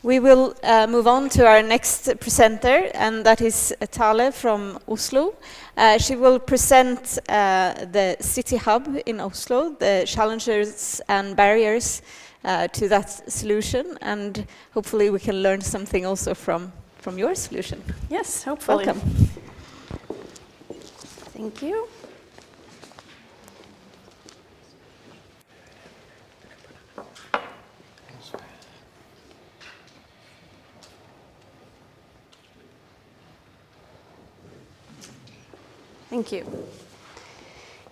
We will move on to our next presenter, and that is Tale from Oslo. She will present the city hub in Oslo, the challenges and barriers to that solution, and hopefully we can learn something also from your solution. Yes, hopefully. Welcome. Thank you. Thank you.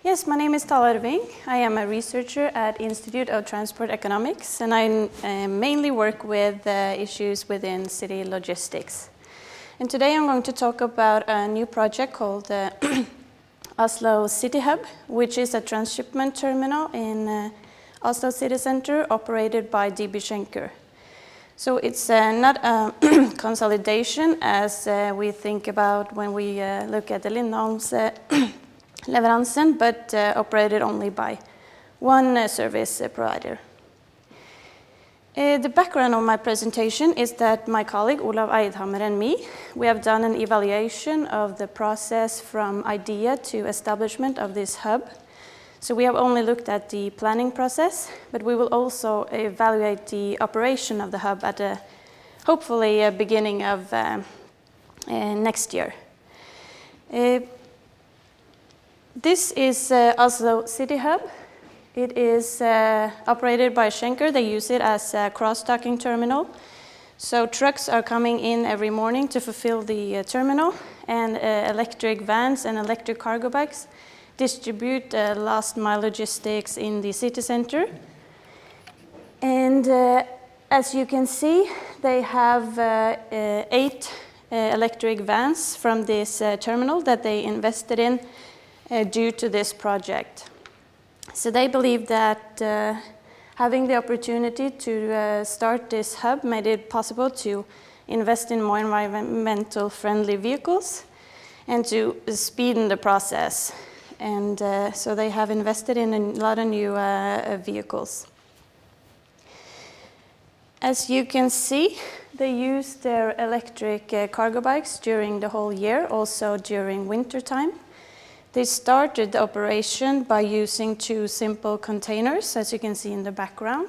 Yes, my name is Tale Ørving. I am a researcher at Institute of Transport Economics, and I mainly work with issues within city logistics. And today I'm going to talk about a new project called Oslo City Hub, which is a transshipment terminal in Oslo city center operated by DB Schenker. So it's not a consolidation as we think about when we look at the Lindholm's leveransen, but operated only by one service provider. The background of my presentation is that my colleague Olav Eidhammer and me, we have done an evaluation of the process from idea to establishment of this hub. So we have only looked at the planning process, but we will also evaluate the operation of the hub at hopefully a beginning of next year. This is Oslo City Hub. It is operated by Schenker. They use it as a cross-docking terminal. So trucks are coming in every morning to fulfill the terminal, and electric vans and electric cargo bikes distribute last mile logistics in the city center. And as you can see, they have 8 electric vans from this terminal that they invested in due to this project. So they believe that having the opportunity to start this hub made it possible to invest in more environmental friendly vehicles and to speeden the process. And so they have invested in a lot of new vehicles. As you can see, they use their electric cargo bikes during the whole year, also during winter time. They started the operation by using 2 simple containers, as you can see in the background.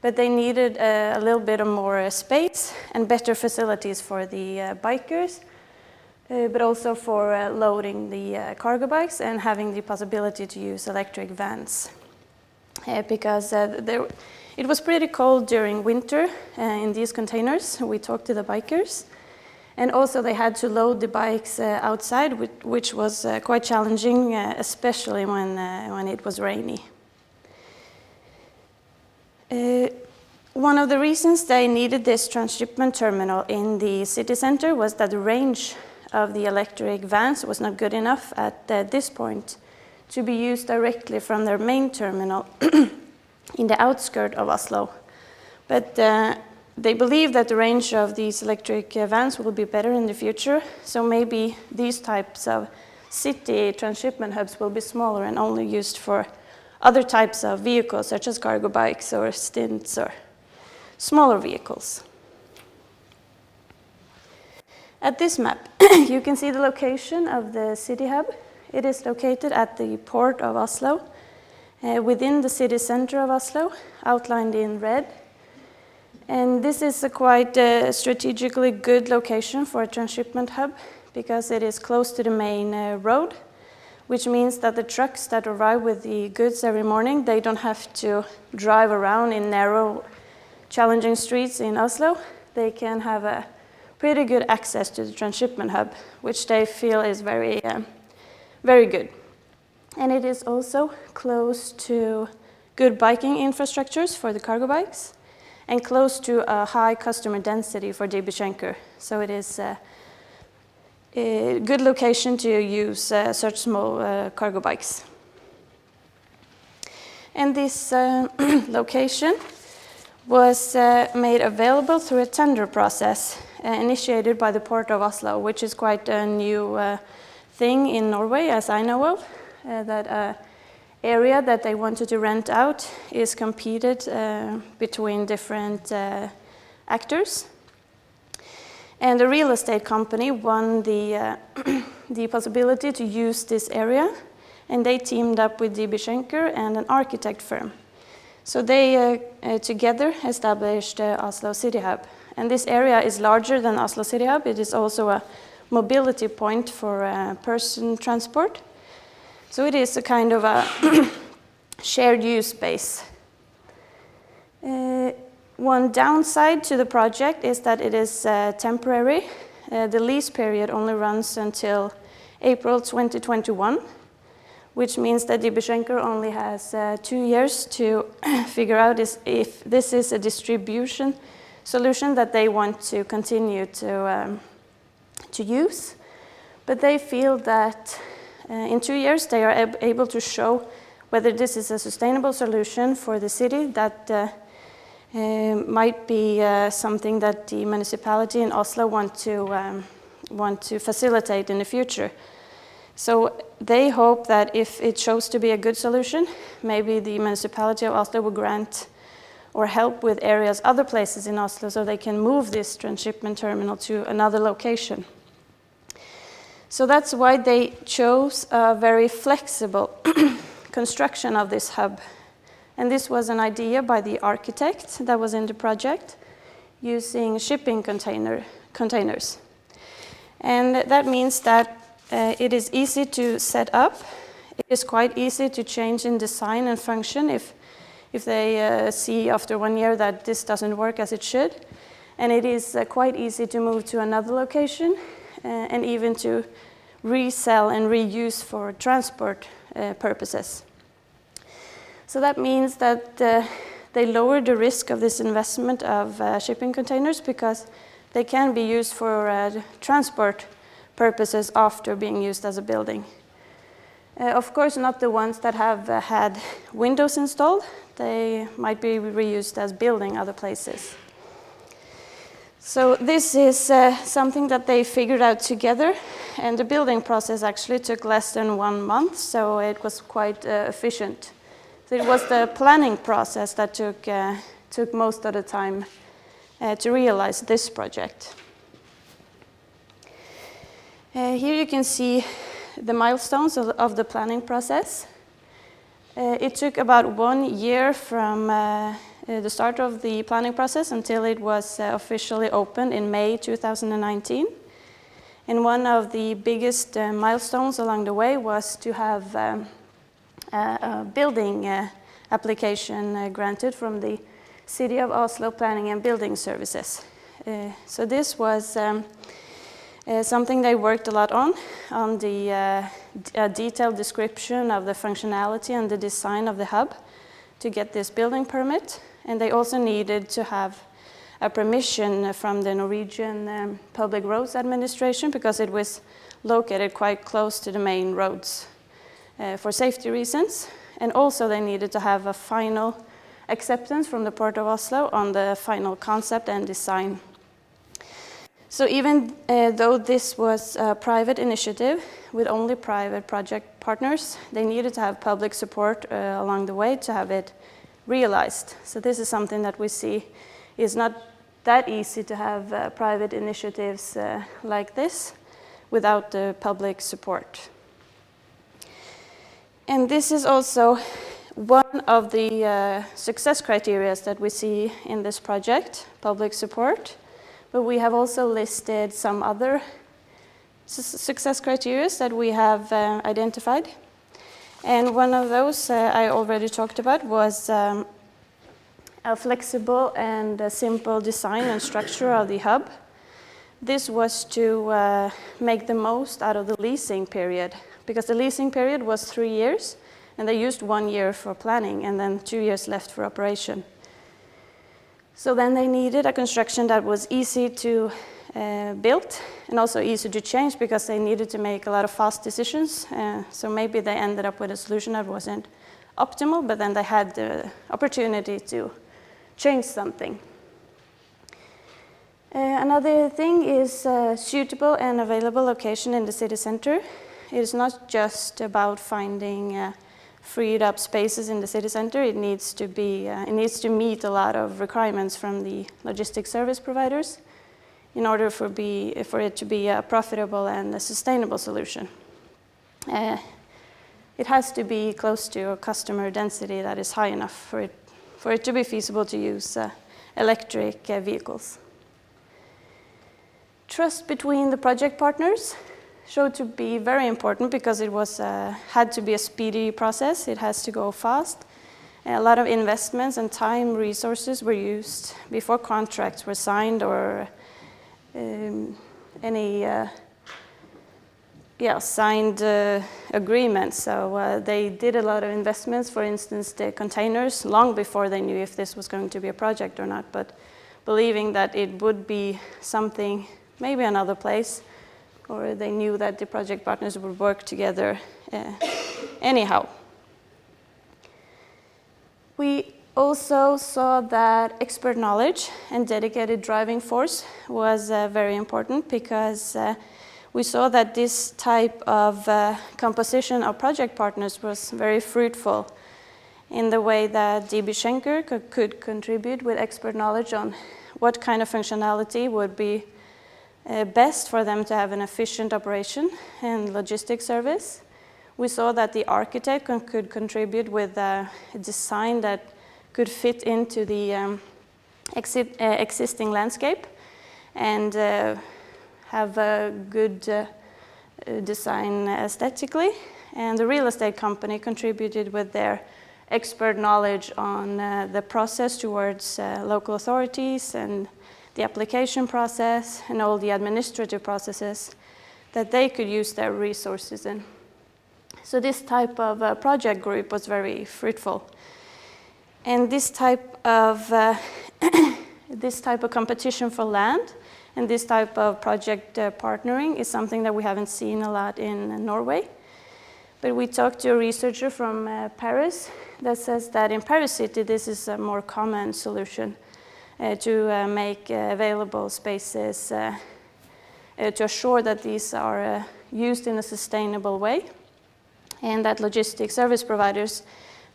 But they needed a little bit of more space and better facilities for the bikers, but also for loading the cargo bikes and having the possibility to use electric vans. Because it was pretty cold during winter in these containers. We talked to the bikers. And also they had to load the bikes outside, which was quite challenging, especially when it was rainy. One of the reasons they needed this transshipment terminal in the city center was that the range of the electric vans was not good enough at this point to be used directly from their main terminal in the outskirts of Oslo. But they believe that the range of these electric vans will be better in the future, so maybe these types of city transshipment hubs will be smaller and only used for other types of vehicles, such as cargo bikes or stints or smaller vehicles. At this map, you can see the location of the city hub. It is located at the port of Oslo, within the city center of Oslo, outlined in red. And this is a quite strategically good location for a transshipment hub because it is close to the main road, which means that the trucks that arrive with the goods every morning, they don't have to drive around in narrow, challenging streets in Oslo. They can have a pretty good access to the transshipment hub, which they feel is very, very good. And it is also close to good biking infrastructures for the cargo bikes and close to a high customer density for DB Schenker. So it is a good location to use such small cargo bikes. And this location was made available through a tender process initiated by the Port of Oslo, which is quite a new thing in Norway, as I know of, that area that they wanted to rent out is competed between different actors. And the real estate company won the, the possibility to use this area, and they teamed up with DB Schenker and an architect firm. So they together established Oslo City Hub. And this area is larger than Oslo City Hub. It is also a mobility point for person transport. So it is a kind of a shared use space. One downside to the project is that it is temporary. The lease period only runs until April 2021, which means that DB Schenker only has 2 years to figure out if this is a distribution solution that they want to continue to use. But they feel that in 2 years they are able to show whether this is a sustainable solution for the city that might be something that the municipality in Oslo want to facilitate in the future. So they hope that if it shows to be a good solution, maybe the municipality of Oslo will grant or help with areas, other places in Oslo, so they can move this transshipment terminal to another location. So that's why they chose a very flexible construction of this hub. And this was an idea by the architect that was in the project, using shipping containers. And that means that it is easy to set up. It is quite easy to change in design and function if they see after 1 year that this doesn't work as it should. And it is quite easy to move to another location and even to resell and reuse for transport purposes. So that means that they lower the risk of this investment of shipping containers because they can be used for transport purposes after being used as a building. Of course, not the ones that have had windows installed. They might be reused as building other places. So this is something that they figured out together, and the building process actually took less than 1 month, so it was quite efficient. So it was the planning process that took most of the time to realize this project. Here you can see the milestones of the planning process. It took about 1 year from the start of the planning process until it was officially opened in May 2019. And one of the biggest milestones along the way was to have a building application granted from the City of Oslo Planning and Building Services. So this was something they worked a lot on the detailed description of the functionality and the design of the hub to get this building permit. And they also needed to have a permission from the Norwegian Public Roads Administration because it was located quite close to the main roads for safety reasons. And also they needed to have a final acceptance from the Port of Oslo on the final concept and design. So even though this was a private initiative with only private project partners, they needed to have public support along the way to have it realized. So this is something that we see is not that easy to have private initiatives like this without the public support. And this is also one of the success criteria that we see in this project, public support. But we have also listed some other success criteria that we have identified. And one of those I already talked about was a flexible and a simple design and structure of the hub. This was to make the most out of the leasing period, because the leasing period was 3 years, and they used 1 year for planning and then 2 years left for operation. So then they needed a construction that was easy to build and also easy to change because they needed to make a lot of fast decisions. So maybe they ended up with a solution that wasn't optimal, but then they had the opportunity to change something. Another thing is suitable and available location in the city center. It is not just about finding freed up spaces in the city center, it needs to meet a lot of requirements from the logistics service providers in order for it to be a profitable and a sustainable solution. It has to be close to a customer density that is high enough for it to be feasible to use electric vehicles. Trust between the project partners showed to be very important because it had to be a speedy process. It has to go fast. A lot of investments and time resources were used before contracts were signed or any signed agreements. So they did a lot of investments, for instance, the containers, long before they knew if this was going to be a project or not, but believing that it would be something, maybe another place, or they knew that the project partners would work together anyhow. We also saw that expert knowledge and dedicated driving force was very important because we saw that this type of composition of project partners was very fruitful in the way that DB Schenker could contribute with expert knowledge on what kind of functionality would be best for them to have an efficient operation and logistics service. We saw that the architect could contribute with a design that could fit into the existing landscape and have a good design aesthetically. And the real estate company contributed with their expert knowledge on the process towards local authorities and the application process and all the administrative processes that they could use their resources in. So this type of project group was very fruitful. And this type of competition for land and this type of project partnering is something that we haven't seen a lot in Norway. But we talked to a researcher from Paris that says that in Paris City this is a more common solution to make available spaces to assure that these are used in a sustainable way and that logistics service providers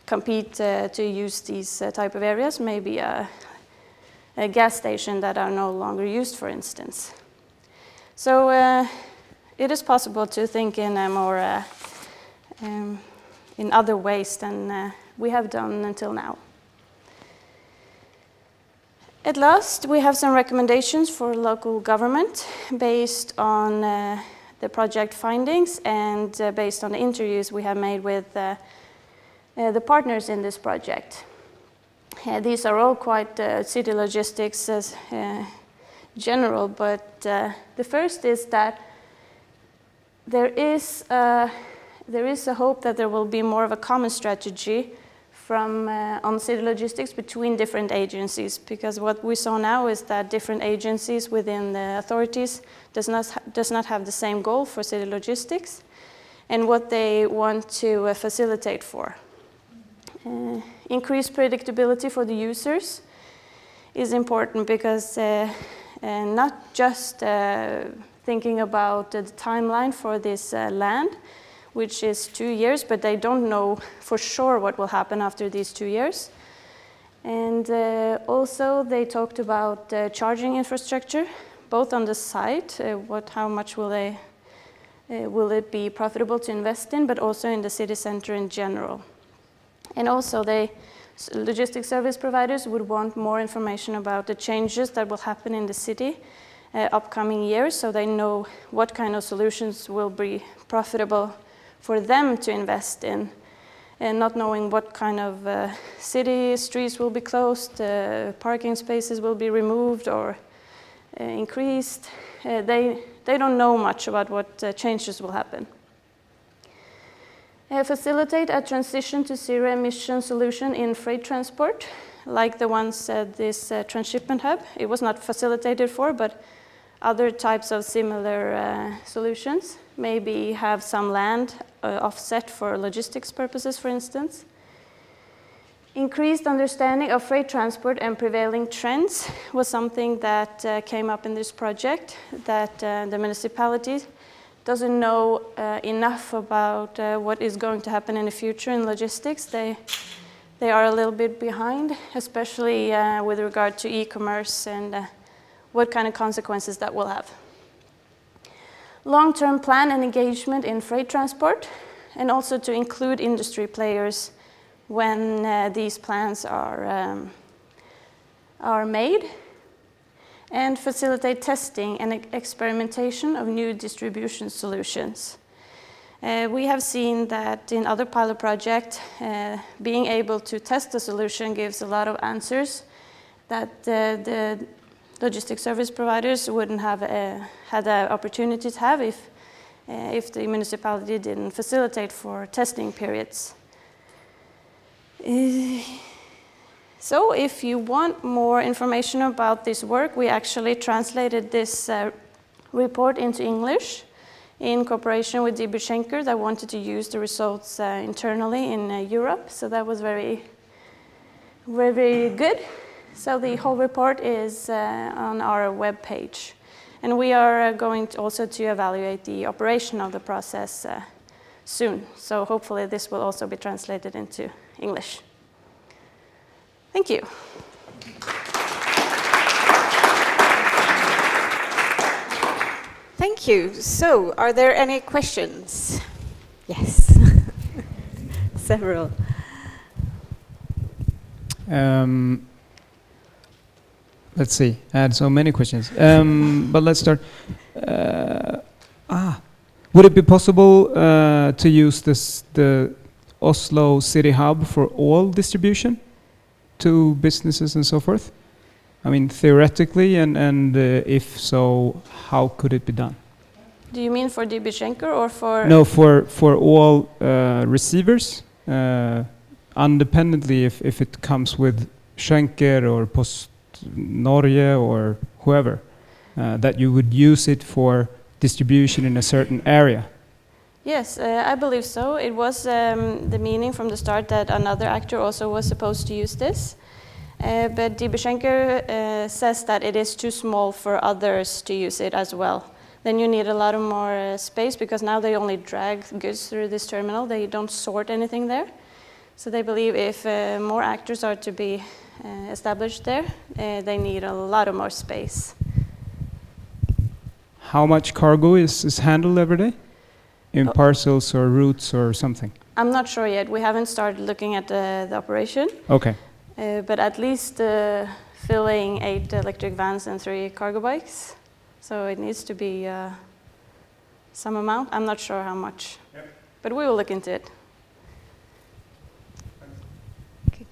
compete to use these type of areas, maybe a gas station that are no longer used, for instance. So it is possible to think in a more in other ways than we have done until now. At last, we have some recommendations for local government based on the project findings and based on the interviews we have made with the partners in this project. These are all quite city logistics as general, but the first is that there is a hope that there will be more of a common strategy on city logistics between different agencies, because what we saw now is that different agencies within the authorities does not have the same goal for city logistics and what they want to facilitate for. Increased predictability for the users is important because not just thinking about the timeline for this land, which is 2 years, but they don't know for sure what will happen after these 2 years. And also they talked about charging infrastructure, both on the site, how much will it be profitable to invest in, but also in the city center in general. And also logistics service providers would want more information about the changes that will happen in the city upcoming years, so they know what kind of solutions will be profitable for them to invest in, and not knowing what kind of city streets will be closed, parking spaces will be removed or increased. They don't know much about what changes will happen. Facilitate a transition to zero-emission solution in freight transport, like the ones this transshipment hub. It was not facilitated for, but other types of similar solutions. Maybe have some land offset for logistics purposes, for instance. Increased understanding of freight transport and prevailing trends was something that came up in this project, that the municipalities doesn't know enough about what is going to happen in the future in logistics. They are a little bit behind, especially with regard to e-commerce and what kind of consequences that will have. Long-term plan and engagement in freight transport, and also to include industry players when these plans are made, and facilitate testing and experimentation of new distribution solutions. We have seen that in other pilot projects, being able to test the solution gives a lot of answers that the logistics service providers wouldn't have had the opportunity to have if the municipality didn't facilitate for testing periods. So if you want more information about this work, we actually translated this report into English in cooperation with DB Schenker that wanted to use the results internally in Europe. So that was very, very good. So the whole report is on our web page. And we are going to also to evaluate the operation of the process soon. So hopefully this will also be translated into English. Thank you. Thank you. So, are there any questions? Yes. Several. Let's see. I had so many questions. But let's start. Would it be possible to use the Oslo City Hub for all distribution to businesses and so forth? I mean, theoretically, and if so, how could it be done? Do you mean for DB Schenker or for? No, for all receivers, independently if it comes with Schenker or Post Norge or whoever, that you would use it for distribution in a certain area. Yes, I believe so. It was the meaning from the start that another actor also was supposed to use this. But DB Schenker says that it is too small for others to use it as well. Then you need a lot of more space, because now they only drag goods through this terminal. They don't sort anything there. So they believe if more actors are to be established there, they need a lot of more space. How much cargo is handled every day? In parcels or routes or something? I'm not sure yet. We haven't started looking at the operation. Okay. But at least filling 8 electric vans and 3 cargo bikes. So it needs to be some amount. I'm not sure how much. Yep. But we will look into it. Okay.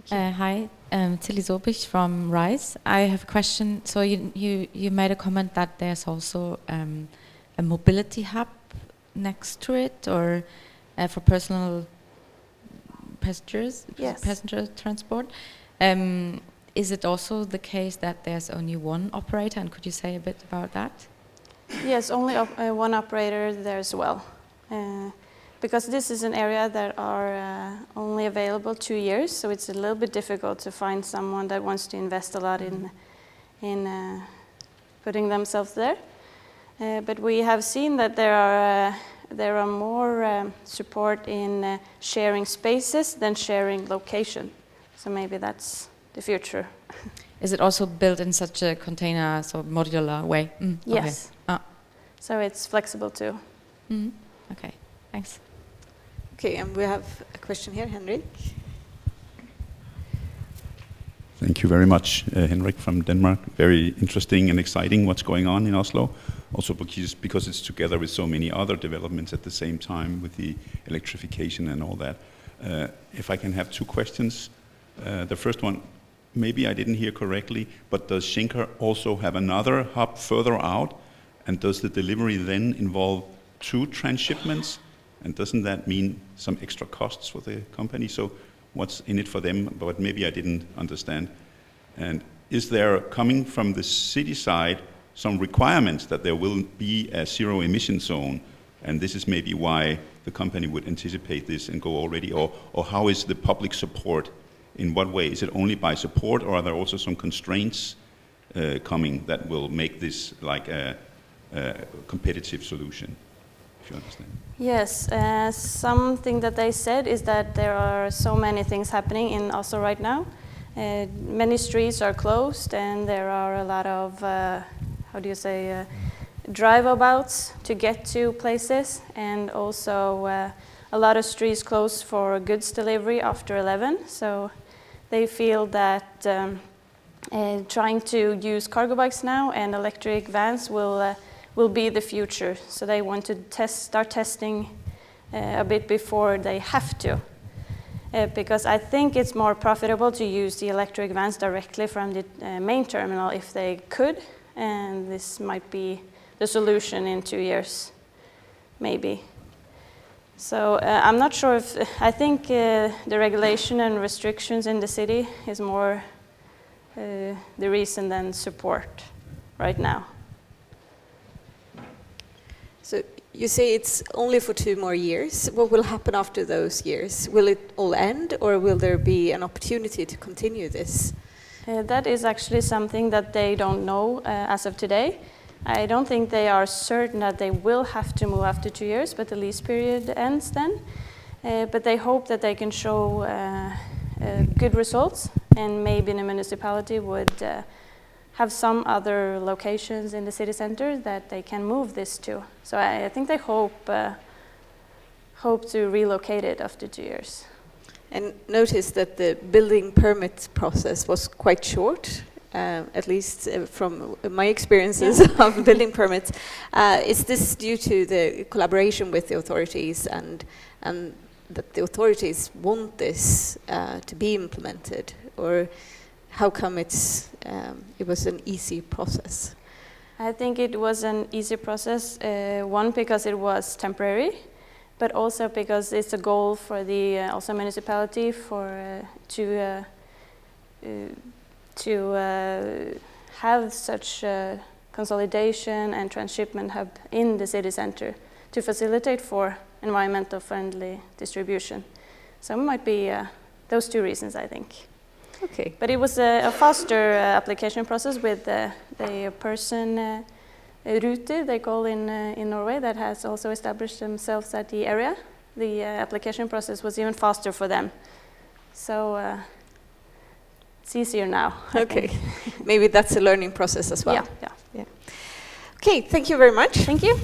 Hi, Tilly Zobich from RISE. I have a question. So you made a comment that there's also a mobility hub next to it, or for personal passengers, yes. Passenger transport. Is it also the case that there's only one operator, and could you say a bit about that? Yes, only one operator there as well. Because this is an area that are only available 2 years, so it's a little bit difficult to find someone that wants to invest a lot in putting themselves there. But we have seen that there are more support in sharing spaces than sharing location. So maybe that's the future. Is it also built in such a container, so modular way? Yes. Okay. So it's flexible too. Mm-hmm. Okay, thanks. Okay, and we have a question here, Henrik. Thank you very much, Henrik from Denmark. Very interesting and exciting what's going on in Oslo. Also because it's together with so many other developments at the same time with the electrification and all that. If I can have 2 questions. The first one, maybe I didn't hear correctly, but does Schenker also have another hub further out? And does the delivery then involve 2 transshipments? And doesn't that mean some extra costs for the company? So what's in it for them? But maybe I didn't understand. And is there, coming from the city side, some requirements that there will be a zero emission zone? And this is maybe why the company would anticipate this and go already, or how is the public support? In what way? Is it only by support, or are there also some constraints coming that will make this like a competitive solution? if you understand. Yes, something that they said is that there are so many things happening in Oslo right now. Many streets are closed, and there are a lot of, drive-abouts to get to places, and also a lot of streets closed for goods delivery after 11. So they feel that trying to use cargo bikes now and electric vans will be the future. So they want to start testing a bit before they have to. Because I think it's more profitable to use the electric vans directly from the main terminal if they could, and this might be the solution in 2 years, maybe. So I'm not sure if, I think the regulation and restrictions in the city is more the reason than support right now. So you say it's only for 2 more years. What will happen after those years? Will it all end, or will there be an opportunity to continue this? That is actually something that they don't know as of today. I don't think they are certain that they will have to move after 2 years, but the lease period ends then. But they hope that they can show good results, and maybe the municipality would have some other locations in the city center that they can move this to. So I think they hope to relocate it after 2 years. And notice that the building permit process was quite short, at least from my experiences of building permits. Is this due to the collaboration with the authorities and that the authorities want this to be implemented, or how come it was an easy process? I think it was an easy process, one, because it was temporary, but also because it's a goal for the also municipality to have such consolidation and transshipment hub in the city center to facilitate for environmental friendly distribution. So it might be those 2 reasons, I think. Okay. But it was a faster application process with the person Ruter, they call in Norway, that has also established themselves at the area. The application process was even faster for them. So it's easier now. Okay. Maybe that's a learning process as well. Yeah. Okay, thank you very much. Thank you.